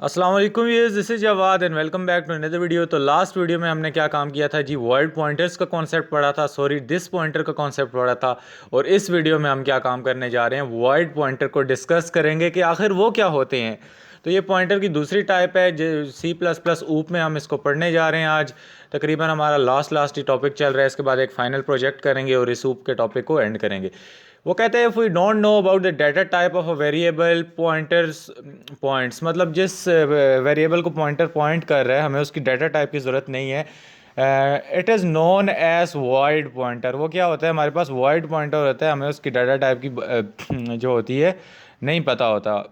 अस्सलाम वालेकुम viewers, this is Jawad and welcome back to another video. तो लास्ट वीडियो में हमने क्या काम किया था जी, वर्ड पॉइंटर्स का कॉन्सेप्ट पढ़ा था, सॉरी दिस पॉइंटर का कॉन्सेप्ट पढ़ा था। और इस वीडियो में हम क्या काम करने जा रहे हैं, वर्ड पॉइंटर को डिस्कस करेंगे कि आखिर वो क्या होते हैं। तो ये पॉइंटर की दूसरी टाइप है जो C++ ऊप में हम इसको पढ़ने जा रहे हैं आज। तकरीबन हमारा लास्ट ही टॉपिक चल रहा है, इसके बाद एक फ़ाइनल प्रोजेक्ट करेंगे और इस ऊप के टॉपिक को एंड करेंगे। वो कहते हैं if we don't know about the data type of a variable pointers points, मतलब जिस वेरिएबल को पॉइंटर पॉइंट कर रहा है हमें उसकी डाटा टाइप की ज़रूरत नहीं है। It is known as void pointer. वो क्या होता है, हमारे पास वॉइड पॉइंटर होता है, हमें उसकी डाटा टाइप की जो होती है नहीं पता होता।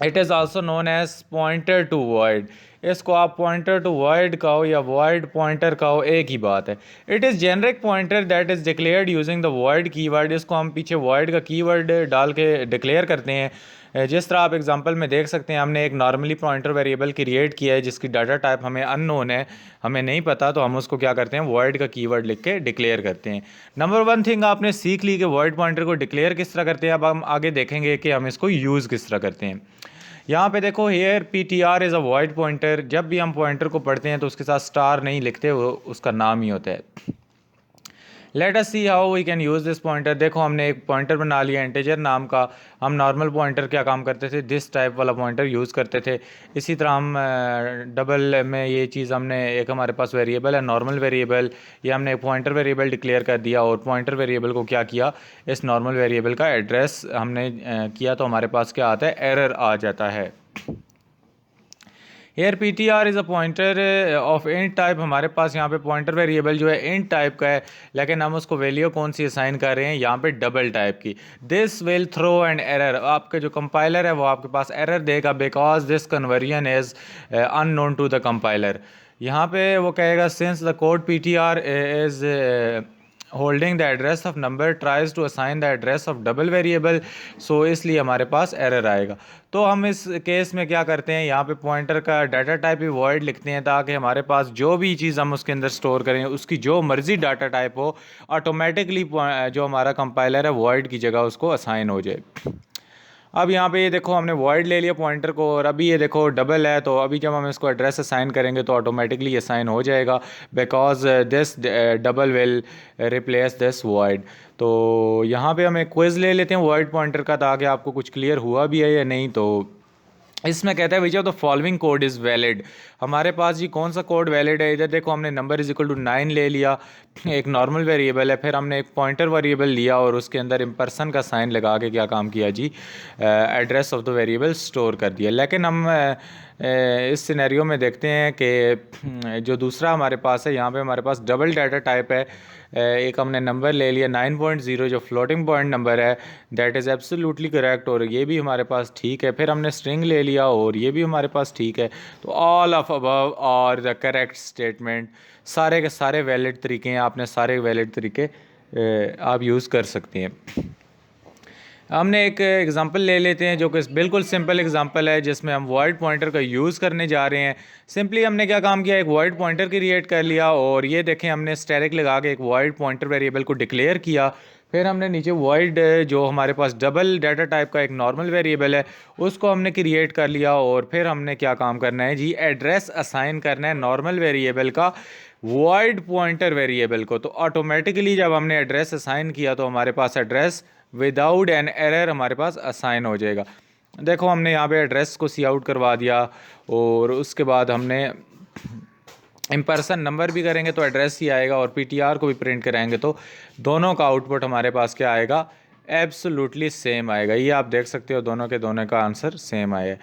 It is also known as pointer to void. इसको आप पॉइंटर टू वॉइड कहो या वॉइड पॉइंटर कहो, एक ही बात है। It is generic pointer that is declared using the void keyword. इसको हम पीछे वॉइड का कीवर्ड डाल के डिक्लेयर करते हैं। जिस तरह आप एग्जांपल में देख सकते हैं, हमने एक नॉर्मली पॉइंटर वेरिएबल क्रिएट किया है जिसकी डाटा टाइप हमें अननोन है, हमें नहीं पता, तो हम उसको क्या करते हैं, वॉइड का कीवर्ड लिख के डिक्लेयर करते हैं। नंबर वन थिंग आपने सीख ली कि वॉइड पॉइंटर को डिक्लेयर किस तरह करते हैं। अब हम आगे देखेंगे कि हम इसको यूज़ किस तरह करते हैं। यहाँ पे देखो, here PTR is a void pointer. जब भी हम पॉइंटर को पढ़ते हैं तो उसके साथ स्टार नहीं लिखते, वो उसका नाम ही होता है। Let us see how we can use this pointer. देखो, हमने एक पॉइंटर बना लिया इंटीजर नाम का। हम नॉर्मल पॉइंटर क्या काम करते थे, दिस टाइप वाला पॉइंटर यूज़ करते थे। इसी तरह हम डबल में ये चीज़, हमने एक हमारे पास वेरिएबल है नॉर्मल वेरिएबल, ये हमने एक पॉइंटर वेरिएबल डिक्लेयर कर दिया और पॉइंटर वेरिएबल को क्या किया, इस नॉर्मल वेरिएबल का एड्रेस हमने किया, तो हमारे पास क्या आता है, एरर आ जाता है। Here PTR is a pointer of int type. हमारे पास यहाँ पे पॉइंटर वेरिएबल जो है इंट टाइप का है, लेकिन हम उसको वैल्यू कौन सी असाइन कर रहे हैं, यहाँ पे डबल टाइप की। This will throw an error. आपका जो कंपाइलर है वो आपके पास एरर देगा, because this conversion is unknown to the compiler. यहाँ पे वो कहेगा since the code PTR is holding the address of number tries to assign the address of double variable, so इसलिए हमारे पास एरर आएगा। तो हम इस केस में क्या करते हैं, यहाँ पे पॉइंटर का डाटा टाइप ही वॉइड लिखते हैं, ताकि हमारे पास जो भी चीज़ हम उसके अंदर स्टोर करें उसकी जो मर्जी डाटा टाइप हो, ऑटोमेटिकली जो हमारा कंपाइलर है वॉइड की जगह उसको असाइन हो जाए। अब यहाँ पे ये देखो, हमने वॉइड ले लिया पॉइंटर को, और अभी ये देखो डबल है, तो अभी जब हम इसको एड्रेस असाइन करेंगे तो ऑटोमेटिकली असाइन हो जाएगा, because this double will replace this void. तो यहाँ पे हम एक क्विज़ ले लेते हैं वॉइड पॉइंटर का, ताकि आपको कुछ क्लियर हुआ भी है या नहीं। तो इसमें कहता है which of the following code is valid. हमारे पास जी कौन सा कोड वैलिड है, इधर देखो हमने नंबर इज इक्वल टू 9 ले लिया, एक नॉर्मल वेरिएबल है, फिर हमने एक पॉइंटर वेरिएबल लिया और उसके अंदर इम्पर्सन का साइन लगा के क्या काम किया जी, address of the variable store कर दिया। लेकिन हम इस सिनेरियो में देखते हैं कि जो दूसरा हमारे पास है, यहाँ पे हमारे पास डबल डाटा टाइप है। एक हमने नंबर ले लिया 9.0 जो फ्लोटिंग पॉइंट नंबर है, दैट इज़ एब्सोल्युटली करेक्ट, और ये भी हमारे पास ठीक है। फिर हमने स्ट्रिंग ले लिया और ये भी हमारे पास ठीक है। तो all of above are the correct statement. सारे के सारे वैलिड तरीके हैं, आपने सारे वैलिड तरीके आप यूज़ कर सकते हैं। हमने एक एग्ज़ाम्पल ले लेते हैं जो कि बिल्कुल सिंपल एग्ज़ाम्पल है, जिसमें हम वॉइड पॉइंटर का यूज़ करने जा रहे हैं। सिंपली हमने क्या काम किया, एक वॉइड पॉइंटर क्रिएट कर लिया, और ये देखें हमने स्टैटिक लगा के एक वॉइड पॉइंटर वेरिएबल को डिक्लेयर किया। फिर हमने नीचे वॉइड, जो हमारे पास डबल डाटा टाइप का एक नॉर्मल वेरिएबल है, उसको हमने क्रिएट कर लिया, और फिर हमने क्या काम करना है जी, एड्रेस असाइन करना है नॉर्मल वेरिएबल का वॉइड पॉइंटर वेरिएबल को। तो ऑटोमेटिकली जब हमने एड्रेस असाइन किया तो हमारे पास एड्रेस विदाउट एन एरर हमारे पास असाइन हो जाएगा। देखो, हमने यहाँ पे एड्रेस को सी आउट करवा दिया, और उसके बाद हमने इम्पर्सन नंबर भी करेंगे तो एड्रेस ही आएगा, और PTR को भी प्रिंट कराएंगे तो दोनों का आउटपुट हमारे पास क्या आएगा, एब्सोल्युटली सेम आएगा। ये आप देख सकते हो, दोनों के दोनों का आंसर सेम आएगा,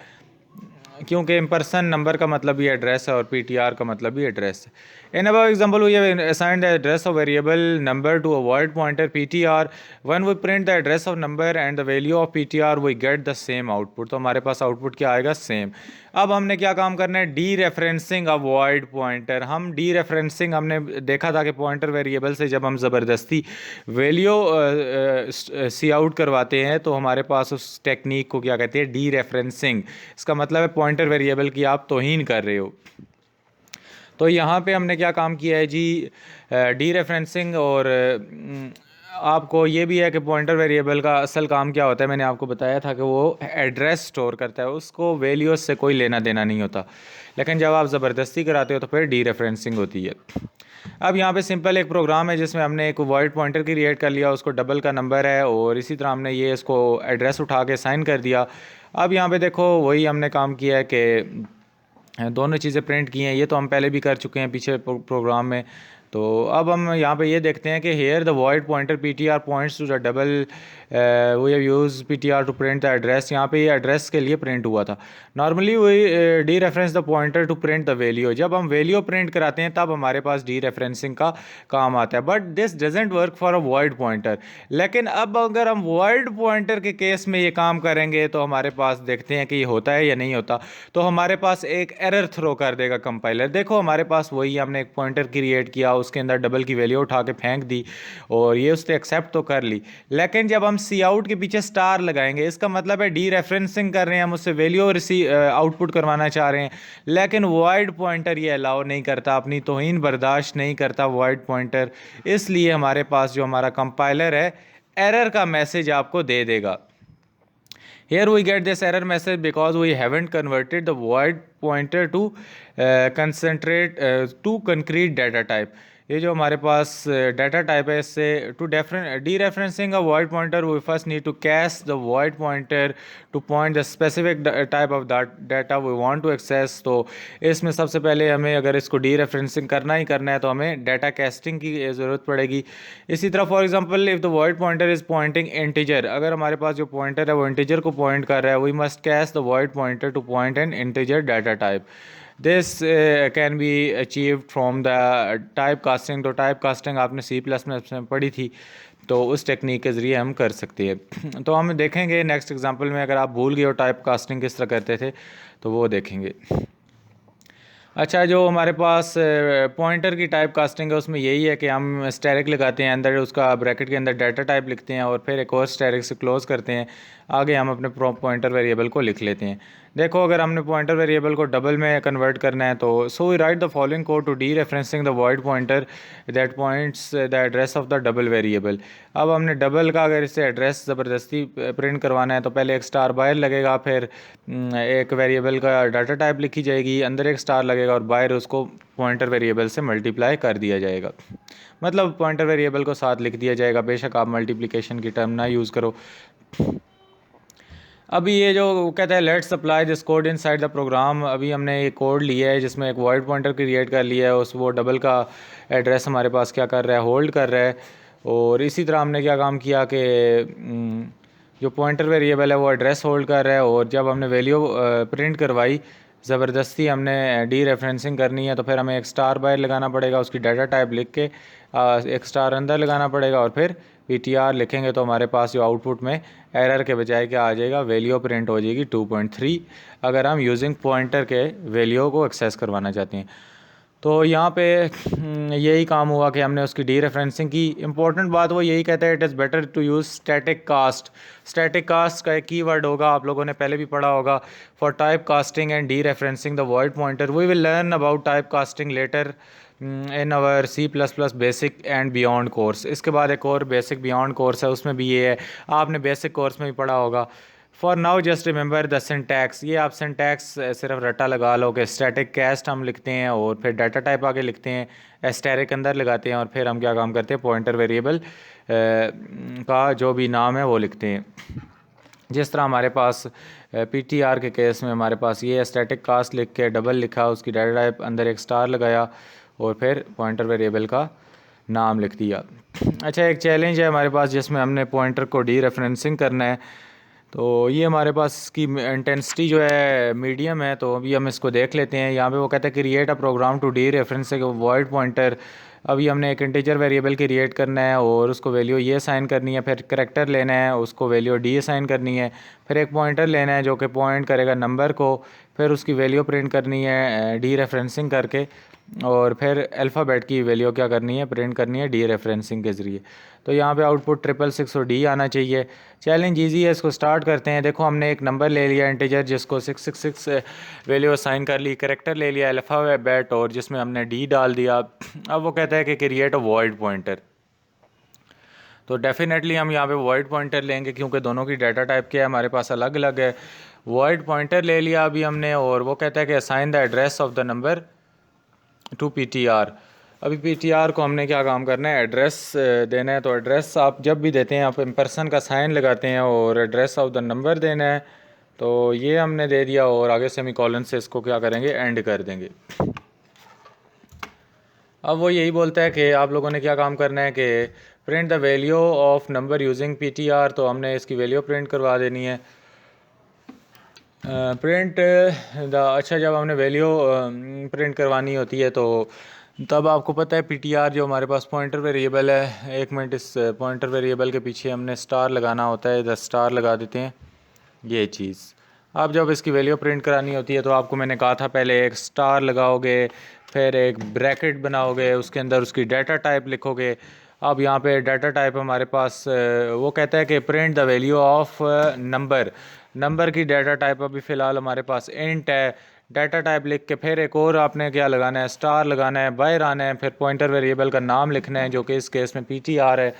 क्योंकि इम्पर्सन नंबर का मतलब भी एड्रेस है और PTR का मतलब भी एड्रेस है। In above example we have assigned the address of variable number to a void pointer PTR। When we print the address of number and the value of PTR we get the same output. तो हमारे पास output क्या आएगा, same. अब हमने क्या काम करना है, D referencing a void pointer. हम डी रेफरेंसिंग, हमने देखा था कि पॉइंटर वेरिएबल से जब हम ज़बरदस्ती वैल्यू सी आउट करवाते हैं तो हमारे पास उस टेक्निक को क्या कहते हैं, डी रेफरेंसिंग। इसका मतलब है पॉइंटर वेरिएबल की आप तौहीन कर रहे हो। तो यहाँ पे हमने क्या काम किया है जी, डी रेफरेंसिंग, और आपको ये भी है कि पॉइंटर वेरिएबल का असल काम क्या होता है, मैंने आपको बताया था कि वो एड्रेस स्टोर करता है, उसको वैल्यूज से कोई लेना देना नहीं होता। लेकिन जब आप ज़बरदस्ती कराते हो तो फिर डी रेफरेंसिंग होती है। अब यहाँ पे सिंपल एक प्रोग्राम है जिसमें हमने एक वॉइड पॉइंटर क्रिएट कर लिया, उसको डबल का नंबर है, और इसी तरह हमने ये इसको एड्रेस उठा के साइन कर दिया। अब यहाँ पे देखो वही हमने काम किया है कि दोनों चीज़ें प्रिंट की हैं, ये तो हम पहले भी कर चुके हैं पीछे प्रोग्राम में। तो अब हम यहाँ पे ये देखते हैं कि here the void pointer P T R points to the double, we have use P T R to print the address. यहाँ पे ये एड्रेस के लिए प्रिंट हुआ था। Normally we dereference the pointer to print the value, जब हम value print कराते हैं तब हमारे पास डी रेफरेंसिंग का काम आता है, but this doesn't work for a void pointer. लेकिन अब अगर हम वॉइड पॉइंटर के केस में ये काम करेंगे तो हमारे पास देखते हैं कि ये होता है या नहीं होता। तो हमारे पास एक एरर थ्रो कर देगा कंपाइलर। देखो हमारे पास वही, हमने एक पॉइंटर क्रिएट किया, उसके अंदर डबल की वैल्यू उठा के फेंक दी और ये उसने एक्सेप्ट तो कर ली। लेकिन जब हम सी आउट के पीछे स्टार लगाएंगे, इसका मतलब है डी रेफरेंसिंग कर रहे हैं, हम उससे वैल्यू आउटपुट करवाना चाह रहे हैं। लेकिन वॉइड पॉइंटर ये अलाउ नहीं करता, अपनी तौहीन बर्दाश्त नहीं करता वॉइड पॉइंटर। इसलिए हमारे पास जो हमारा कंपाइलर है एरर का मैसेज आपको दे देगा। Here we get this error message because we haven't converted the void pointer to to concrete data type। ये जो हमारे पास डाटा टाइप है, इससे to dereferencing a void pointer we first need to cast the void pointer to point the specific type of data we want to access. तो इसमें सबसे पहले हमें अगर इसको डी रेफरेंसिंग करना ही करना है तो हमें डाटा कैस्टिंग की ज़रूरत पड़ेगी। इसी तरह for example if the void pointer is Poynting integer, अगर हमारे पास जो पॉइंटर है वो इंटीजर को पॉइंट कर रहा है, we must cast the void pointer to point an integer data type. This can be achieved from the type casting. तो टाइप कास्टिंग आपने सी प्लस में पढ़ी थी, तो उस टेक्निक के ज़रिए हम कर सकते हैं। तो हम देखेंगे नेक्स्ट एग्जांपल में, अगर आप भूल गए हो टाइप कास्टिंग किस तरह करते थे तो वो देखेंगे। अच्छा, जो हमारे पास पॉइंटर की टाइप कास्टिंग है उसमें यही है कि हम स्टैरिक लगाते हैं, अंदर उसका ब्रैकेट के अंदर डाटा टाइप लिखते हैं और फिर एक और स्टैरिक से क्लोज करते हैं, आगे हम अपने पॉइंटर वेरिएबल को लिख लेते हैं। देखो अगर हमने पॉइंटर वेरिएबल को डबल में कन्वर्ट करना है तो so we write the following code to dereferencing the void pointer that points the address of the double variable. अब हमने डबल का अगर इससे एड्रेस ज़बरदस्ती प्रिंट करवाना है तो पहले एक स्टार बाहर लगेगा, फिर एक वेरिएबल का डाटा टाइप लिखी जाएगी, अंदर एक स्टार लगेगा और बाहर उसको पॉइंटर वेरिएबल से मल्टीप्लाई कर दिया जाएगा। मतलब पॉइंटर वेरिएबल को साथ लिख दिया जाएगा, बेशक आप मल्टीप्लिकेशन की टर्म ना यूज़ करो। अभी ये जो कहता है let's apply this code inside the program, अभी हमने ये कोड लिया है जिसमें एक वॉइड पॉइंटर क्रिएट कर लिया है, उस वो डबल का एड्रेस हमारे पास क्या कर रहा है, होल्ड कर रहा है। और इसी तरह हमने क्या काम किया कि जो पॉइंटर वेरिएबल है वो एड्रेस होल्ड कर रहा है, और जब हमने वैल्यू प्रिंट करवाई ज़बरदस्ती हमने डी रेफरेंसिंग करनी है तो फिर हमें एक स्टार बाहर लगाना पड़ेगा, उसकी डाटा टाइप लिख के एक स्टार अंदर लगाना पड़ेगा और फिर PTR लिखेंगे तो हमारे पास जो आउटपुट में एरर के बजाय क्या आ जाएगा, वैल्यू प्रिंट हो जाएगी 2.3, अगर हम यूजिंग पॉइंटर के वैल्यू को एक्सेस करवाना चाहते हैं। तो यहाँ पे यही काम हुआ कि हमने उसकी डी रेफरेंसिंग की। इंपॉर्टेंट बात वो यही कहता है it is better to use static cast. Static cast का एक कीवर्ड होगा, आप लोगों ने पहले भी पढ़ा होगा, for type casting and dereferencing the void pointer. We will learn about type casting later in our C++ basic and beyond course. इसके बाद एक और बेसिक बियॉन्ड कोर्स है, उसमें भी ये है, आपने बेसिक कोर्स में भी पढ़ा होगा। For now just remember the syntax, ये आप सिंटैक्स सिर्फ रट्टा लगा लो कि स्टैटिक कैस्ट हम लिखते हैं और फिर डाटा टाइप आगे लिखते हैं, एस्टेरिक अंदर लगाते हैं और फिर हम क्या काम करते हैं, पॉइंटर वेरिएबल का जो भी नाम है वो लिखते हैं। जिस तरह हमारे पास PTR के केस में हमारे पास ये स्टैटिक कास्ट लिख के डबल लिखा, उसकी डाटा टाइप अंदर एक स्टार लगाया और फिर पॉइंटर वेरिएबल का नाम लिख दिया। अच्छा, एक चैलेंज है हमारे पास जिसमें हमने पॉइंटर को डी रेफरेंसिंग करना है, तो ये हमारे पास इसकी इंटेंसिटी जो है मीडियम है, तो अभी हम इसको देख लेते हैं। यहाँ पे वो कहता है create a program to dereferencing void pointer. अभी हमने एक इंटीजर वेरिएबल क्रिएट करना है और उसको वैल्यू ये असाइन करनी है, फिर करैक्टर लेना है, उसको वैल्यू डी असाइन करनी है, फिर एक पॉइंटर लेना है जो कि पॉइंट करेगा नंबर को, फिर उसकी वैल्यू प्रिंट करनी है डी रेफरेंसिंग करके, और फिर अल्फ़ाबेट की वैल्यू क्या करनी है, प्रिंट करनी है डी रेफरेंसिंग के ज़रिए। तो यहाँ पे आउटपुट 666 और डी आना चाहिए। चैलेंज इजी है, इसको स्टार्ट करते हैं। देखो हमने एक नंबर ले लिया इंटीजर जिसको 666 वैल्यू असाइन कर ली, करेक्टर ले लिया अल्फ़ाबेट और जिसमें हमने डी डाल दिया। अब वो कहता है कि क्रिएट अ वॉइड पॉइंटर। तो डेफिनेटली हम यहाँ पे वॉइड पॉइंटर लेंगे क्योंकि दोनों की डाटा टाइप क्या है हमारे पास अलग अलग है। वॉइड पॉइंटर ले लिया अभी हमने, और वो कहता है कि assign the address of the number two PTR. अभी पीटीआर को हमने क्या काम करना है, एड्रेस देना है। तो एड्रेस आप जब भी देते हैं आप पर्सन का साइन लगाते हैं और एड्रेस ऑफ द नंबर देना है। तो ये हमने दे दिया और आगे सेमीकोलन से इसको क्या करेंगे, एंड कर देंगे। अब वो यही बोलता है कि आप लोगों ने क्या काम करना है कि print the value of number using PTR. तो हमने इसकी वैल्यू प्रिंट करवा देनी है। प्रिंट अच्छा, जब हमने वैल्यू प्रिंट करवानी होती है तो तब आपको पता है पीटीआर जो हमारे पास पॉइंटर वेरिएबल है, एक मिनट, इस पॉइंटर वेरिएबल के पीछे हमने स्टार लगाना होता है, इधर स्टार लगा देते हैं ये चीज़। अब जब इसकी वैल्यू प्रिंट करानी होती है तो आपको मैंने कहा था पहले एक स्टार लगाओगे, फिर एक ब्रैकेट बनाओगे, उसके अंदर उसकी डाटा टाइप लिखोगे। अब यहाँ पे डाटा टाइप हमारे पास वो कहता है कि print the value of number. Number की डाटा टाइप अभी फ़िलहाल हमारे पास इंट है। डाटा टाइप लिख के फिर एक और आपने क्या लगाना है, स्टार लगाना है, बाहर आना है, फिर पॉइंटर वेरिएबल का नाम लिखना है जो कि इस केस में पीटीआर है।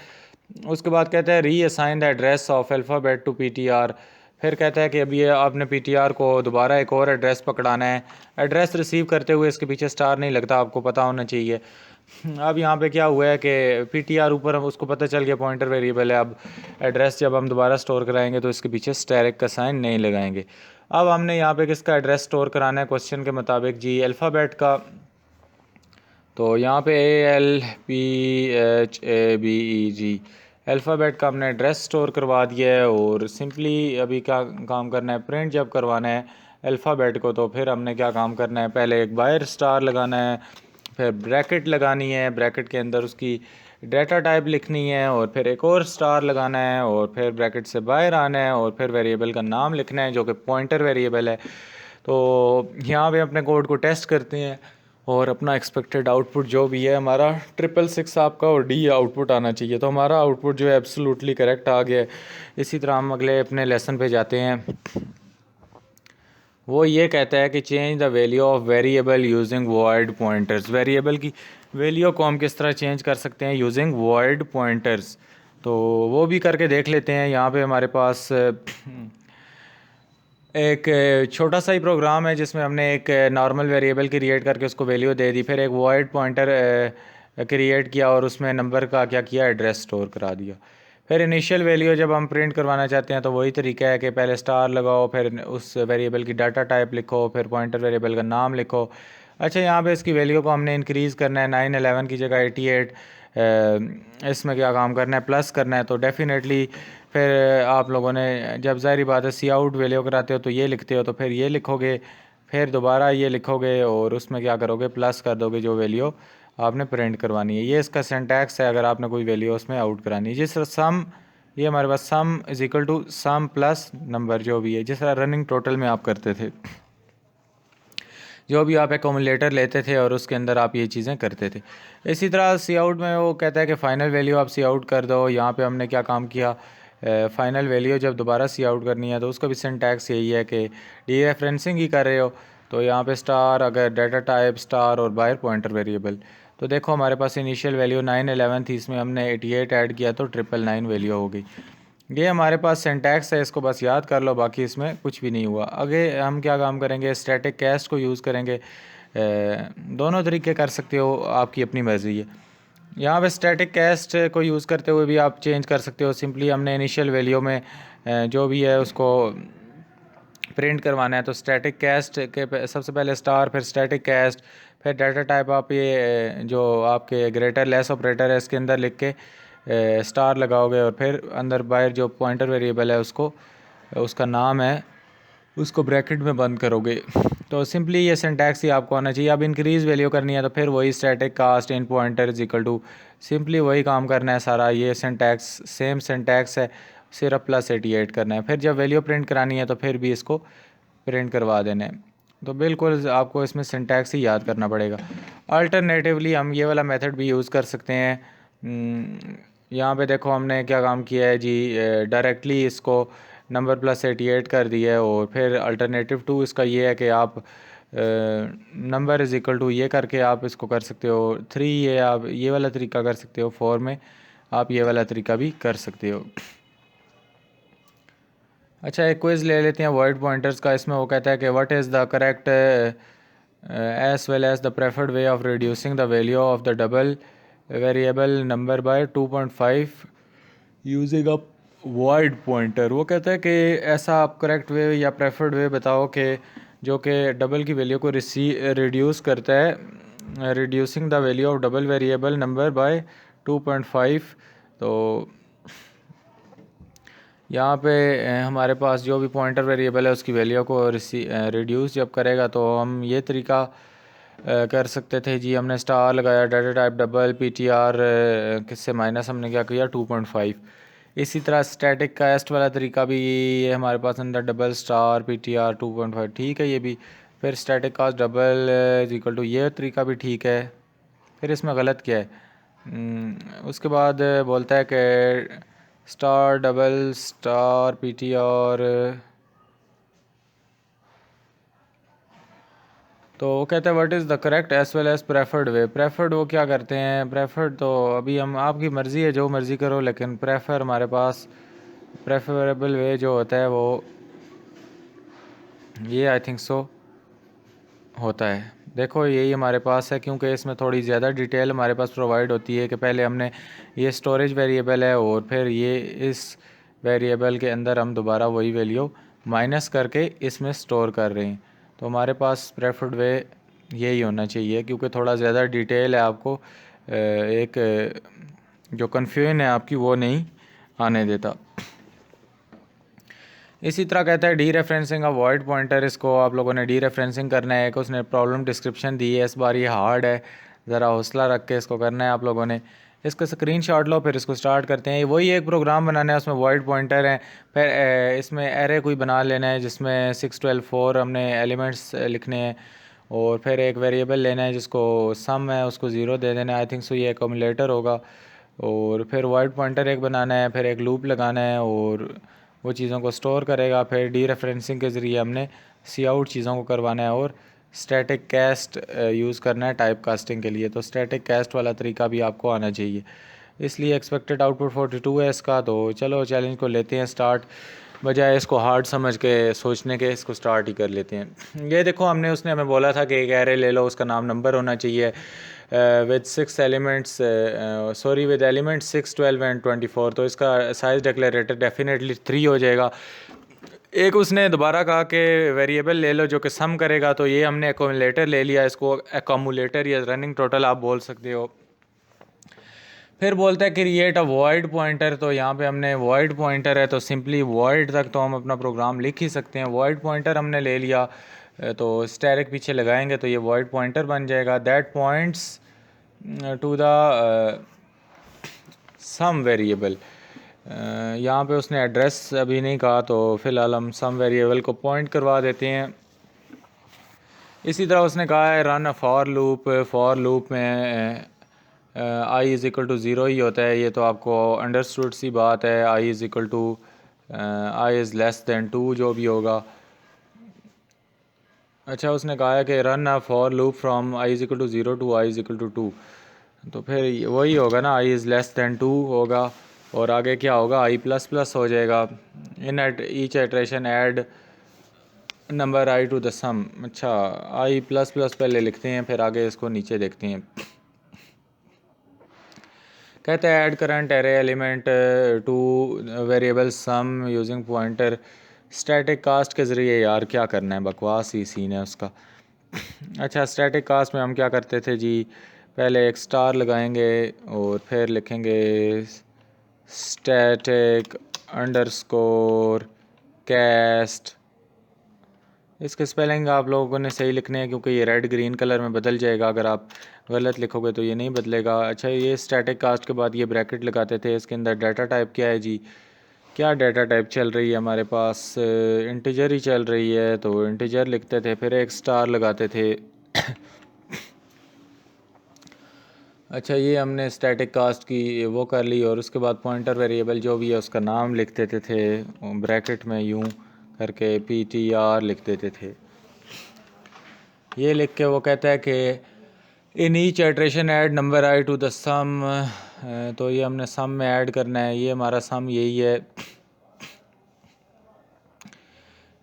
उसके बाद कहता है reassign the address of alphabet to PTR. फिर कहता है कि अब ये आपने पीटीआर को दोबारा एक और एड्रेस पकड़ाना है। एड्रेस रिसीव करते हुए इसके पीछे स्टार नहीं लगता, आपको पता होना चाहिए। अब यहाँ पे क्या हुआ है कि पीटीआर ऊपर हम उसको पता चल गया पॉइंटर वेरिएबल है। अब एड्रेस जब हम दोबारा स्टोर कराएंगे तो इसके पीछे स्टैरिक का साइन नहीं लगाएंगे। अब हमने यहाँ पे किसका एड्रेस स्टोर कराना है क्वेश्चन के मुताबिक, जी अल्फ़ाबेट का। तो यहाँ पे ALPHABEG अल्फ़ाबेट का हमने एड्रेस स्टोर करवा दिया है। और सिंपली अभी क्या काम करना है, प्रिंट जब करवाना है अल्फ़ाबेट को तो फिर हमने क्या काम करना है, पहले एक बाहर स्टार लगाना है, फिर ब्रैकेट लगानी है, ब्रैकेट के अंदर उसकी डाटा टाइप लिखनी है, और फिर एक और स्टार लगाना है, और फिर ब्रैकेट से बाहर आना है, और फिर वेरिएबल का नाम लिखना है जो कि पॉइंटर वेरिएबल है। तो यहाँ पे अपने कोड को टेस्ट करते हैं और अपना एक्सपेक्टेड आउटपुट जो भी है हमारा 666 आपका और डी आउटपुट आना चाहिए। तो हमारा आउटपुट जो है एब्सोल्युटली करेक्ट आ गया है। इसी तरह हम अगले अपने लेसन पे जाते हैं। वो ये कहता है कि change the value of variable using void pointers. Variable की वैल्यू को हम किस तरह चेंज कर सकते हैं यूजिंग वॉइड पॉइंटर्स। तो वो भी करके देख लेते हैं। यहाँ पे हमारे पास एक छोटा सा ही प्रोग्राम है जिसमें हमने एक नॉर्मल वेरिएबल क्रिएट करके उसको वैल्यू दे दी, फिर एक वॉइड पॉइंटर क्रिएट किया और उसमें नंबर का क्या किया, एड्रेस स्टोर करा दिया। फिर इनिशियल वैल्यू जब हम प्रिंट करवाना चाहते हैं तो वही तरीका है कि पहले स्टार लगाओ, फिर उस वेरिएबल की डाटा टाइप लिखो, फिर पॉइंटर वेरिएबल का नाम लिखो। अच्छा, यहाँ पे इसकी वैल्यू को हमने इंक्रीज़ करना है, 911 की जगह 88। इसमें क्या काम करना है, प्लस करना है। तो डेफिनेटली फिर आप लोगों ने जब ज़ाहिर बात है सी आउट वैल्यू कराते हो तो ये लिखते हो, तो फिर ये लिखोगे, फिर दोबारा ये लिखोगे और उसमें क्या करोगे, प्लस कर दोगे जो वैल्यू आपने प्रिंट करवानी है। ये इसका सिंटैक्स है अगर आपने कोई वैल्यू उसमें आउट करानी है। जिस तरह सम, ये हमारे पास sum is equal to sum plus number जो भी है, जिस तरह रनिंग टोटल में आप करते थे, जो भी आप एक्यूमुलेटर लेते थे और उसके अंदर आप ये चीज़ें करते थे। इसी तरह सी आउट में वो कहता है कि फ़ाइनल वैल्यू आप सी आउट कर दो। यहाँ पे हमने क्या काम किया, फ़ाइनल वैल्यू जब दोबारा सी आउट करनी है तो उसका भी सिंटैक्स यही है कि डी रेफरेंसिंग ही कर रहे हो। तो यहाँ पे स्टार, अगर डाटा टाइप स्टार और बाहर पॉइंटर वेरिएबल। तो देखो हमारे पास इनिशियल वैल्यू 911 थी, इसमें हमने 88 ऐड किया तो 999 वैल्यू हो गई। ये हमारे पास सिंटैक्स है, इसको बस याद कर लो, बाकी इसमें कुछ भी नहीं हुआ। आगे हम क्या काम करेंगे, स्टैटिक कैस्ट को यूज़ करेंगे। दोनों तरीके कर सकते हो, आपकी अपनी मर्ज़ी है। यहाँ पे स्टैटिक कैस्ट को यूज़ करते हुए भी आप चेंज कर सकते हो। सिंपली हमने इनिशियल वैल्यू में जो भी है उसको प्रिंट करवाना है तो स्टैटिक कैस्ट के सबसे पहले स्टार, फिर स्टैटिक कैस्ट, फिर डाटा टाइप आप ये जो आपके ग्रेटर लेस ऑपरेटर है इसके अंदर लिख के स्टार लगाओगे और फिर अंदर बाहर जो पॉइंटर वेरिएबल है उसको, उसका नाम है, उसको ब्रैकेट में बंद करोगे। तो सिंपली ये सिंटैक्स ही आपको आना चाहिए। अब इंक्रीज़ वैल्यू करनी है तो फिर वही static cast in pointer is equal to, simply वही काम करना है सारा। ये सिंटैक्स सेम सिंटैक्स है, सिर्फ प्लस 88 करना है। फिर जब वैल्यू प्रिंट करानी है तो फिर भी इसको प्रिंट करवा देना है। तो बिल्कुल आपको इसमें सिंटैक्स ही याद करना पड़ेगा। अल्टरनेटिवली हम ये वाला मेथड भी यूज़ कर सकते हैं। यहाँ पे देखो हमने क्या काम किया है जी, डायरेक्टली इसको नंबर प्लस 88 कर दिया है। और फिर अल्टरनेटिव टू इसका ये है कि आप नंबर इज़ इक्वल टू ये करके आप इसको कर सकते हो 3, ये आप ये वाला तरीका कर सकते हो 4 में। आप ये वाला तरीका भी कर सकते हो। अच्छा, एक क्विज़ ले लेते हैं वर्ड पॉइंटर्स का। इसमें वो कहता है कि what is the correct as well as the preferred way of reducing the value of the double variable number by 2.5 using a void pointer. वो कहता है कि ऐसा आप करेक्ट वे या प्रेफर्ड वे बताओ कि जो कि डबल की वैल्यू को रिड्यूस करता है, reducing the value of double variable number by 2.5। तो यहाँ पे हमारे पास जो भी पॉइंटर वेरिएबल है उसकी वैल्यू को रिड्यूस जब करेगा तो हम ये तरीका कर सकते थे जी। हमने स्टार लगाया, डाटा टाइप डबल, पीटीआर किससे माइनस हमने क्या किया 2.5। इसी तरह स्टैटिक कास्ट वाला तरीका भी ये हमारे पास अंदर डबल स्टार पीटीआर 2.5 ठीक है ये भी। फिर static cast double is equal to ये तरीका भी ठीक है। फिर इसमें गलत क्या है? उसके बाद बोलता है कि स्टार डबल स्टार पीटीआर। तो वो कहते हैं what is the correct as well as preferred way. Preferred वो क्या करते हैं? प्रेफर्ड तो अभी हम आपकी मर्ज़ी है, जो मर्ज़ी करो, लेकिन प्रेफर हमारे पास प्रेफरेबल वे जो होता है वो ये आई थिंक सो होता है। देखो यही हमारे पास है, क्योंकि इसमें थोड़ी ज़्यादा डिटेल हमारे पास प्रोवाइड होती है कि पहले हमने ये स्टोरेज वेरिएबल है और फिर ये इस वेरिएबल के अंदर हम दोबारा वही वैल्यू माइनस करके इसमें स्टोर कर रहे हैं। तो हमारे पास प्रेफर्ड वे यही होना चाहिए, क्योंकि थोड़ा ज़्यादा डिटेल है, आपको एक जो कन्फ्यूजन है आपकी वो नहीं आने देता। इसी तरह कहता है D referencing of void pointer. इसको आप लोगों ने डी रेफरेंसिंग करना है। कि उसने प्रॉब्लम डिस्क्रिप्शन दी है, इस बार ये हार्ड है, ज़रा हौसला रख के इसको करना है आप लोगों ने। इसका स्क्रीनशॉट लो, फिर इसको स्टार्ट करते हैं। वही एक प्रोग्राम बनाना है, उसमें वॉइड पॉइंटर है, फिर इसमें एरे कोई बना लेना है जिसमें 6 12 4 हमने एलिमेंट्स लिखने हैं, और फिर एक वेरिएबल लेना है जिसको सम है उसको 0 दे देना है। आई थिंक सो ये अकोमुलेटर होगा। और फिर वॉइड पॉइंटर एक बनाना है, फिर एक लूप लगाना है और वो चीज़ों को स्टोर करेगा। फिर डी रेफरेंसिंग के ज़रिए हमने सी आउट चीज़ों को करवाना है, और स्टैटिक कैस्ट यूज़ करना है टाइप कास्टिंग के लिए। तो स्टैटिक कैस्ट वाला तरीका भी आपको आना चाहिए। इसलिए एक्सपेक्टेड आउटपुट 42 है इसका। तो चलो चैलेंज को लेते हैं स्टार्ट, बजाय इसको हार्ड समझ के सोचने के इसको स्टार्ट ही कर लेते हैं। ये देखो हमने उसने हमें बोला था कि एक एरे ले लो, उसका नाम नंबर होना चाहिए, with 6 elements, sorry with elements 6 12 and 24। तो इसका साइज़ डिक्लेरेटर डेफिनेटली 3 हो जाएगा। एक उसने दोबारा कहा कि वेरिएबल ले लो जो कि सम करेगा, तो ये हमने एकोमुलेटर ले लिया। इसको एकोमुलेटर या रनिंग टोटल आप बोल सकते हो। फिर बोलता है क्रिएट अ वॉइड पॉइंटर। तो यहाँ पे हमने वॉइड पॉइंटर है तो सिंपली वॉइड तक तो हम अपना प्रोग्राम लिख ही सकते हैं। वॉइड पॉइंटर हमने ले लिया, तो स्टैरिक पीछे लगाएंगे तो ये वॉइड पॉइंटर बन जाएगा। That points to the sum variable. यहाँ पे उसने एड्रेस अभी नहीं कहा, तो फ़िलहाल हम सम वेरिएबल को पॉइंट करवा देते हैं। इसी तरह उसने कहा है run a for loop. For loop में I is equal to zero ही होता है। ये तो आपको अंडरस्टूड सी बात है। I is equal to I is less than 2 जो भी होगा। अच्छा, उसने कहा है कि run a for loop from I is equal to 0 to I is equal to 2। तो फिर वही होगा ना, आई इज़ लेस दैन 2 होगा, और आगे क्या होगा, आई प्लस प्लस हो जाएगा। In at each iteration add number I to the sum. अच्छा, आई प्लस प्लस पहले लिखते हैं, फिर आगे इसको नीचे देखते हैं। कहते हैं add current array element to variable sum using pointer. Static cast के ज़रिए यार क्या करना है, बकवास ही सीन है उसका। अच्छा, स्टैटिक कास्ट में हम क्या करते थे जी, पहले एक स्टार लगाएंगे और फिर लिखेंगे स्टैटिक अंडरस्कोर कैस्ट। इसके स्पेलिंग आप लोगों ने सही लिखने हैं, क्योंकि ये रेड ग्रीन कलर में बदल जाएगा। अगर आप गलत लिखोगे तो ये नहीं बदलेगा। अच्छा, ये स्टैटिक कास्ट के बाद ये ब्रैकेट लगाते थे। इसके अंदर डाटा टाइप क्या है जी, क्या डाटा टाइप चल रही है हमारे पास, इंटीजर ही चल रही है, तो इंटीजर लिखते थे, फिर एक स्टार लगाते थे। अच्छा, ये हमने स्टैटिक कास्ट की वो कर ली, और उसके बाद पॉइंटर वेरिएबल जो भी है उसका नाम लिख देते थे ब्रैकेट में, यूँ करके PTR लिख देते थे। ये लिख के वो कहता है कि in each iteration add number I to the sum तो ये हमने सम में ऐड करना है, ये हमारा सम यही है,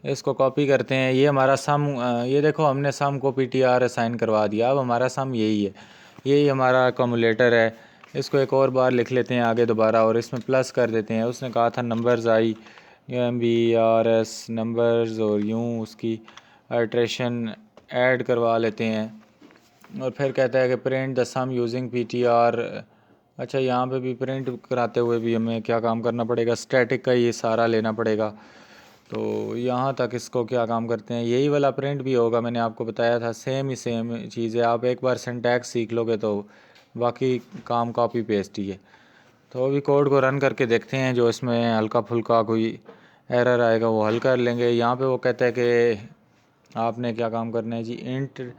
इसको कॉपी करते हैं, ये हमारा सम, ये देखो हमने सम को पीटीआर असाइन करवा दिया। अब हमारा सम यही है, यही हमारा अकोमोलेटर है। इसको एक और बार लिख लेते हैं आगे दोबारा और इसमें प्लस कर देते हैं। उसने कहा था नंबर्स आई MBRS नंबर्स और यूँ उसकी अल्ट्रेशन ऐड करवा लेते हैं। और फिर कहता है कि print the sum using PTR। अच्छा, यहाँ पे भी प्रिंट कराते हुए भी हमें क्या काम करना पड़ेगा, स्टैटिक का ये सारा लेना पड़ेगा। तो यहाँ तक इसको क्या काम करते हैं, यही वाला प्रिंट भी होगा, मैंने आपको बताया था, सेम चीज़ है। आप एक बार सिंटैक्स सीख लोगे तो बाकी काम कॉपी पेस्ट ही है। तो अभी कोड को रन करके देखते हैं, जो इसमें हल्का फुल्का कोई एरर आएगा वो हल कर लेंगे। यहाँ पे वो कहता है कि आपने क्या काम करना है जी, इंट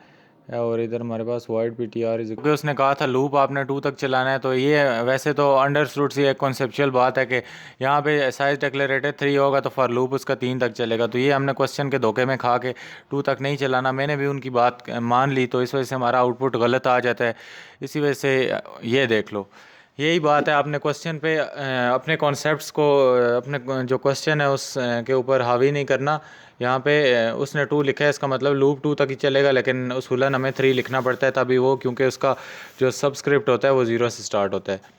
है और इधर हमारे पास void PTR इज, क्योंकि उसने कहा था लूप आपने 2 तक चलाना है। तो ये वैसे तो अंडरस्टूड सी एक कॉन्सेप्चुअल बात है कि यहाँ पे साइज डिक्लेरेटेड 3 होगा तो फॉर लूप उसका 3 तक चलेगा। तो ये हमने क्वेश्चन के धोखे में खा के 2 तक नहीं चलाना, मैंने भी उनकी बात मान ली, तो इस वजह से हमारा आउटपुट गलत आ जाता है। इसी वजह से ये देख लो, यही बात है, आपने क्वेश्चन पे अपने कॉन्सेप्ट्स को अपने जो क्वेश्चन है उस के ऊपर हावी नहीं करना। यहाँ पे उसने 2 लिखा है, इसका मतलब लूप 2 तक ही चलेगा, लेकिन उसूलन हमें 3 लिखना पड़ता है तभी वो, क्योंकि उसका जो सबस्क्रिप्ट होता है वो 0 से स्टार्ट होता है।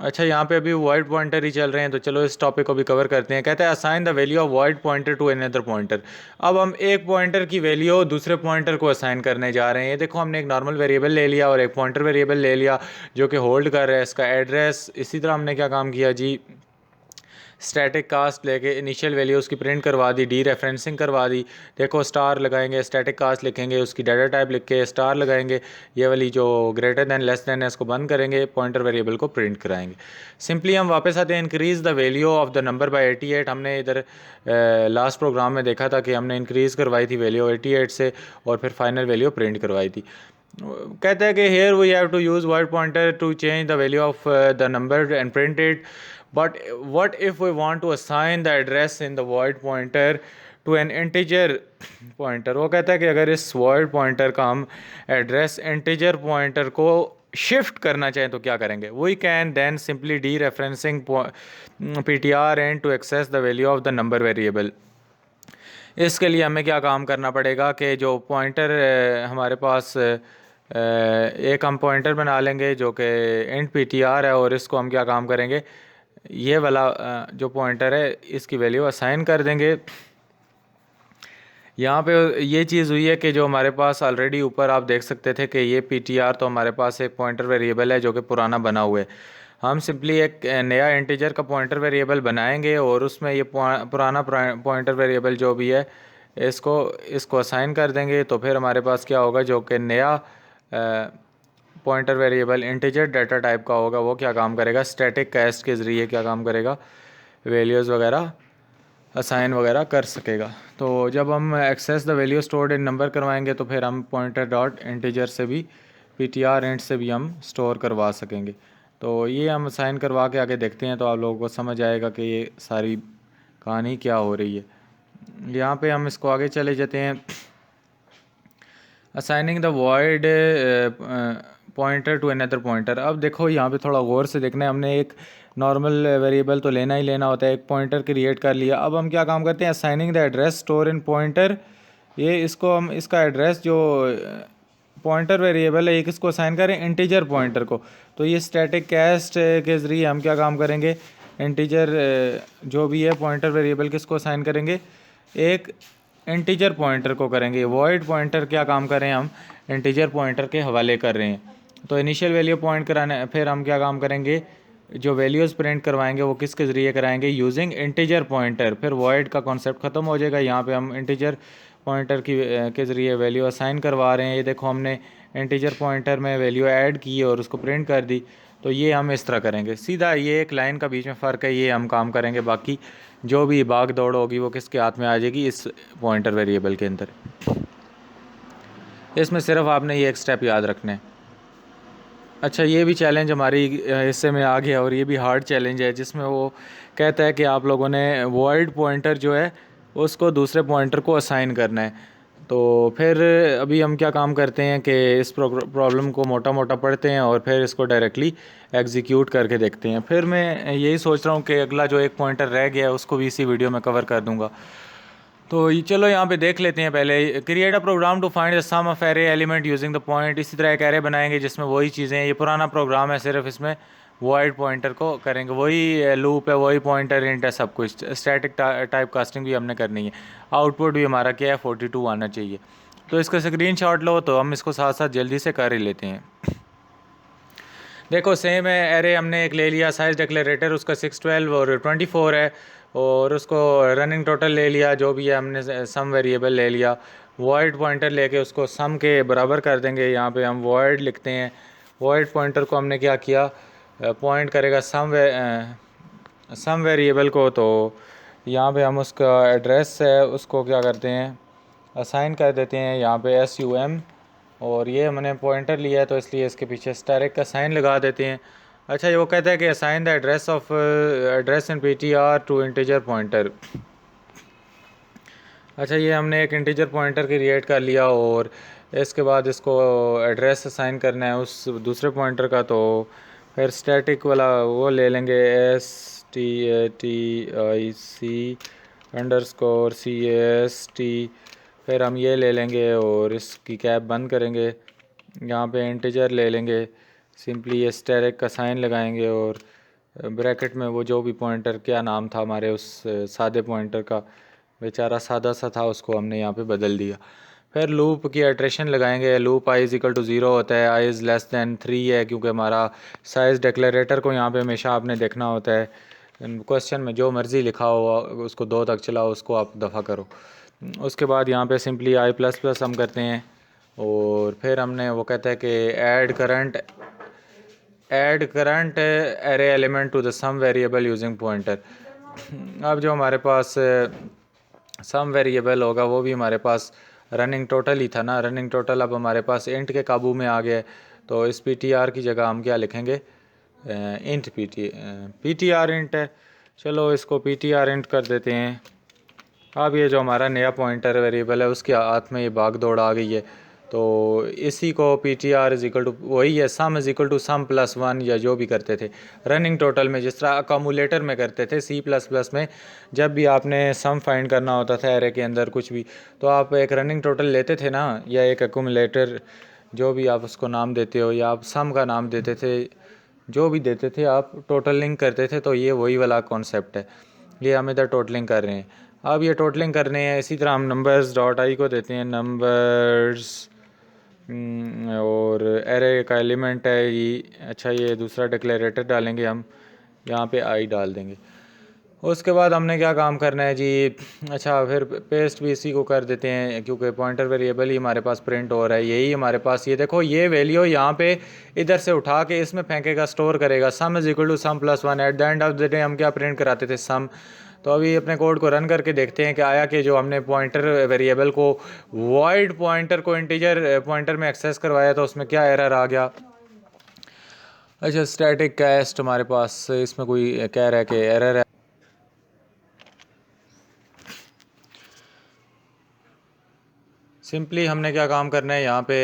अच्छा, यहाँ पे अभी वॉइड पॉइंटर ही चल रहे हैं, तो चलो इस टॉपिक को भी कवर करते हैं। कहता है assign the value of void pointer to another pointer. अब हम एक पॉइंटर की वैल्यू दूसरे पॉइंटर को असाइन करने जा रहे हैं। ये देखो, हमने एक नॉर्मल वेरिएबल ले लिया और एक पॉइंटर वेरिएबल ले लिया जो कि होल्ड कर रहा है इसका एड्रेस। इसी तरह हमने क्या काम किया जी, स्टैटिक कास्ट लेके इनिशियल वैल्यू उसकी प्रिंट करवा दी, डी रेफरेंसिंग करवा दी। देखो स्टार लगाएंगे, स्टैटिक कास्ट लिखेंगे, उसकी डाटा टाइप लिख के स्टार लगाएंगे, ये वाली जो ग्रेटर दैन लेस दैन है इसको बंद करेंगे, पॉइंटर वेरिएबल को प्रिंट कराएंगे। सिंपली हम वापस आते हैं, increase the value of the number by 88। हमने इधर लास्ट प्रोग्राम में देखा था कि हमने इंक्रीज़ करवाई थी वैल्यू 88 से और फिर फाइनल वैल्यू प्रिंट करवाई थी। कहते हैं कि here we have to use void pointer to change the value of the number and print it, but what if we want to assign the address in the void pointer to an integer pointer। वो कहता है कि अगर इस void pointer का हम address integer pointer को shift करना चाहें तो क्या करेंगे। we can then simply dereferencing PTR and to access the value of the number variable। इसके लिए हमें क्या काम करना पड़ेगा कि जो पॉइंटर हमारे पास एक हम पॉइंटर बना लेंगे जो कि इंट PTR है, और इसको हम क्या काम करेंगे, ये वाला जो पॉइंटर है इसकी वैल्यू असाइन कर देंगे। यहाँ पे ये चीज़ हुई है कि जो हमारे पास ऑलरेडी ऊपर आप देख सकते थे कि ये PTR तो हमारे पास एक पॉइंटर वेरिएबल है जो कि पुराना बना हुआ है। हम सिंपली एक नया इंटीजर का पॉइंटर वेरिएबल बनाएंगे और उसमें ये पुराना पॉइंटर वेरिएबल जो भी है इसको असाइन कर देंगे। तो फिर हमारे पास क्या होगा, जो कि नया pointer variable integer data type का होगा, वो क्या काम करेगा, स्टैटिक कास्ट के ज़रिए क्या काम करेगा, वैल्यूज़ वगैरह असाइन वगैरह कर सकेगा। तो जब हम access the value stored in number करवाएंगे तो फिर हम पॉइंटर डॉट इंटीजर से भी PTR इंट से भी हम स्टोर करवा सकेंगे। तो ये हम असाइन करवा के आगे देखते हैं तो आप लोगों को समझ आएगा कि ये सारी कहानी क्या हो रही है। यहाँ पे हम इसको आगे चले जाते हैं, assigning the void pointer to another pointer. अब देखो यहाँ पे थोड़ा गौर से देखना है, हमने एक नॉर्मल वेरिएबल तो लेना ही लेना होता है, एक पॉइंटर क्रिएट कर लिया। अब हम क्या काम करते हैं, assigning the address store in pointer. ये इसको हम इसका एड्रेस जो पॉइंटर वेरिएबल है एक इसको असाइन करें इंटीजर पॉइंटर को। तो ये स्टैटिक कास्ट के ज़रिए हम क्या काम करेंगे, इंटीजर जो भी है पॉइंटर वेरिएबल किसको असाइन करेंगे, एक इंटीजर पॉइंटर को करेंगे। वॉइड पॉइंटर क्या काम करें, हम इंटीजर पॉइंटर के हवाले कर रहे हैं। तो इनिशियल वैल्यू पॉइंट कराने, फिर हम क्या काम करेंगे, जो वैल्यूज़ प्रिंट करवाएंगे वो किसके ज़रिए कराएंगे, यूजिंग इंटीजर पॉइंटर। फिर वॉइड का कॉन्सेप्ट ख़त्म हो जाएगा। यहाँ पे हम इंटीजर पॉइंटर के ज़रिए वैल्यू असाइन करवा रहे हैं। ये देखो हमने इंटीजर पॉइंटर में वैल्यू ऐड की और उसको प्रिंट कर दी। तो ये हम इस तरह करेंगे सीधा, ये एक लाइन का बीच में फ़र्क है, ये हम काम करेंगे। बाकी जो भी भाग दौड़ होगी वो किसके हाथ में आ जाएगी, इस पॉइंटर वेरिएबल के अंदर। इसमें सिर्फ आपने ये एक स्टेप याद रखना है। अच्छा, ये भी चैलेंज हमारी हिस्से में आ गया और ये भी हार्ड चैलेंज है, जिसमें वो कहता है कि आप लोगों ने वॉइड पॉइंटर जो है उसको दूसरे पॉइंटर को असाइन करना है। तो फिर अभी हम क्या काम करते हैं कि इस प्रॉब्लम को मोटा मोटा पढ़ते हैं और फिर इसको डायरेक्टली एग्जीक्यूट करके देखते हैं। फिर मैं यही सोच रहा हूँ कि अगला जो एक पॉइंटर रह गया है उसको भी इसी वीडियो में कवर कर दूँगा। तो ये चलो यहाँ पे देख लेते हैं। पहले create a program to find the sum of array element using the point. इसी तरह एक एरे बनाएंगे जिसमें वही चीज़ें हैं। ये पुराना प्रोग्राम है, सिर्फ इसमें वॉइड पॉइंटर को करेंगे, वही लूप है, वही पॉइंटर इंट है, सब कुछ। स्टैटिक टाइप कास्टिंग भी हमने करनी है। आउटपुट भी हमारा क्या है 42 आना चाहिए। तो इसका स्क्रीन शॉट लो, तो हम इसको साथ साथ जल्दी से कर ही लेते हैं। देखो सेम है, एरे हमने एक ले लिया, साइज डिक्लेरेटर उसका 612 और 24 है, और उसको रनिंग टोटल ले लिया, जो भी है हमने सम वेरिएबल ले लिया। वॉइड पॉइंटर लेके उसको सम के बराबर कर देंगे। यहाँ पे हम वॉइड लिखते हैं। वॉइड पॉइंटर को हमने क्या किया, पॉइंट करेगा सम वेरिएबल को। तो यहाँ पे हम उसका एड्रेस है उसको क्या करते हैं, असाइन कर देते हैं यहाँ पे SUM। और ये हमने पॉइंटर लिया है तो इसलिए इसके पीछे स्टैरिक का साइन लगा देते हैं। अच्छा, ये वो कहता है कि assign the address in PTR to integer pointer. अच्छा, ये हमने एक इंटीजर पॉइंटर क्रिएट कर लिया और इसके बाद इसको एड्रेस असाइन करना है उस दूसरे पॉइंटर का। तो फिर स्टैटिक वाला वो ले लेंगे, STATIC_CAST। फिर हम ये ले लेंगे और इसकी कैप बंद करेंगे। यहाँ पे इंटीजर ले लेंगे, सिंपली ये स्टैरिक का साइन लगाएंगे और ब्रैकेट में वो जो भी पॉइंटर, क्या नाम था हमारे उस सादे पॉइंटर का, बेचारा सादा सा था, उसको हमने यहाँ पे बदल दिया। फिर लूप की इटरेशन लगाएंगे। लूप i = 0 होता है, i <3 है, क्योंकि हमारा साइज़ डिक्लेरेटर को यहाँ पे हमेशा आपने देखना होता है। क्वेश्चन में जो मर्ज़ी लिखा हो उसको 2 तक चलाओ, उसको आप दफ़ा करो। उसके बाद यहाँ पे सिंपली i++ हम करते हैं और फिर हमने वो कहता है कि add current array element to the sum variable using pointer. अब जो हमारे पास सम वेरिएबल होगा वो भी हमारे पास रनिंग टोटल ही था ना। रनिंग टोटल अब हमारे पास इंट के काबू में आ गया है। तो इस PTR की जगह हम क्या लिखेंगे, इंट PTR इंट है। चलो इसको PTR इंट कर देते हैं। अब ये जो हमारा नया पॉइंटर वेरिएबल है उसके हाथ में ये भाग दौड़ आ गई है। तो इसी को PTR = वही है, सम = सम प्लस 1, या जो भी करते थे रनिंग टोटल में, जिस तरह अकामुलेटर में करते थे C++ में। जब भी आपने सम फाइंड करना होता था एरे के अंदर कुछ भी, तो आप एक रनिंग टोटल लेते थे ना, या एक अकामुलेटर, जो भी आप उसको नाम देते हो, या आप सम का नाम देते थे, जो भी देते थे आप टोटलिंग करते थे। तो ये वही वाला कॉन्सेप्ट है, ये हम इधर टोटलिंग कर रहे हैं। अब ये टोटलिंग करने हैं, इसी तरह हम नंबर्स डॉट आई को देते हैं नंबर्स, और एरे का एलिमेंट है ये। अच्छा, ये दूसरा डिक्लेरेटर डालेंगे हम, यहाँ पे आई डाल देंगे। उसके बाद हमने क्या काम करना है जी, अच्छा फिर पेस्ट भी इसी को कर देते हैं, क्योंकि पॉइंटर वेरिएबल ही हमारे पास प्रिंट हो रहा है। यही हमारे पास, ये देखो ये वैल्यू यहाँ पे इधर से उठा के इसमें फेंकेगा, स्टोर करेगा। Sum = sum plus 1। At the end of the day हम क्या प्रिंट कराते थे, सम। तो अभी अपने कोड को रन करके देखते हैं कि आया कि जो हमने पॉइंटर वेरिएबल को, वॉइड पॉइंटर को इंटीजर पॉइंटर में एक्सेस करवाया, तो उसमें क्या एरर आ गया। अच्छा, स्टैटिक कैस्ट हमारे पास, इसमें कोई कह रहा है कि एरर है। सिंपली हमने क्या काम करना है यहाँ पे,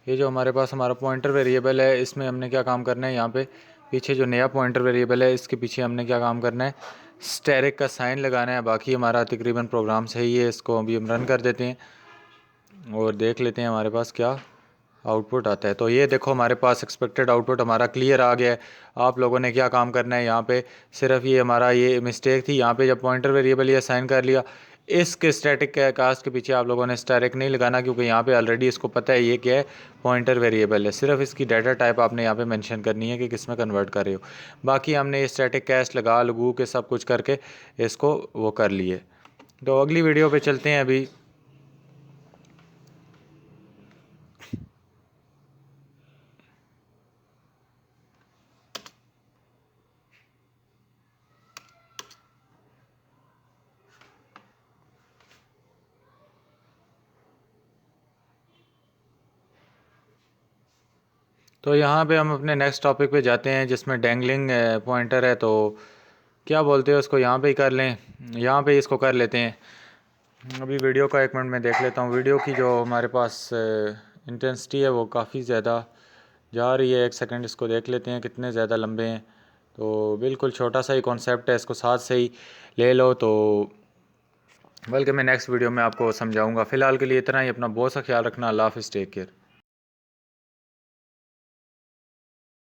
ये जो हमारे पास हमारा पॉइंटर वेरिएबल है, इसमें हमने क्या काम करना है, यहाँ पे पीछे जो नया पॉइंटर वेरिएबल है इसके पीछे हमने क्या काम करना है, स्टैरिक का साइन लगाना है। बाकी हमारा तकरीबन प्रोग्राम सही है। इसको अभी हम रन कर देते हैं और देख लेते हैं हमारे पास क्या आउटपुट आता है। तो ये देखो हमारे पास एक्सपेक्टेड आउटपुट हमारा क्लियर आ गया है। आप लोगों ने क्या काम करना है, यहाँ पे सिर्फ ये हमारा ये मिस्टेक थी, यहाँ पे जब पॉइंटर वेरिएबल ये असाइन कर लिया, इसके स्टैटिक कास्ट के पीछे आप लोगों ने स्टैटिक नहीं लगाना, क्योंकि यहाँ पे ऑलरेडी इसको पता है ये क्या है, पॉइंटर वेरिएबल है। सिर्फ इसकी डाटा टाइप आपने यहाँ पे मेंशन करनी है कि किस में कन्वर्ट कर रहे हो। बाकी हमने ये स्टैटिक कास्ट लगू के सब कुछ करके इसको वो कर लिए। तो अगली वीडियो पे चलते हैं अभी। तो यहाँ पे हम अपने नेक्स्ट टॉपिक पे जाते हैं, जिसमें डैंगलिंग पॉइंटर है। तो क्या बोलते हैं उसको, यहाँ पे ही कर लें, यहाँ पे इसको कर लेते हैं। अभी वीडियो का 1 मिनट में देख लेता हूँ। वीडियो की जो हमारे पास इंटेंसिटी है वो काफ़ी ज़्यादा जा रही है। 1 सेकंड इसको देख लेते हैं कितने ज़्यादा लंबे हैं। तो बिल्कुल छोटा सा ही कॉन्सेप्ट है, इसको साथ से ही ले लो तो, बल्कि मैं नेक्स्ट वीडियो में आपको समझाऊंगा। फ़िलहाल के लिए इतना ही। अपना बहुत सा ख्याल रखना। अल्लाह हाफ़िज़, टेक केयर।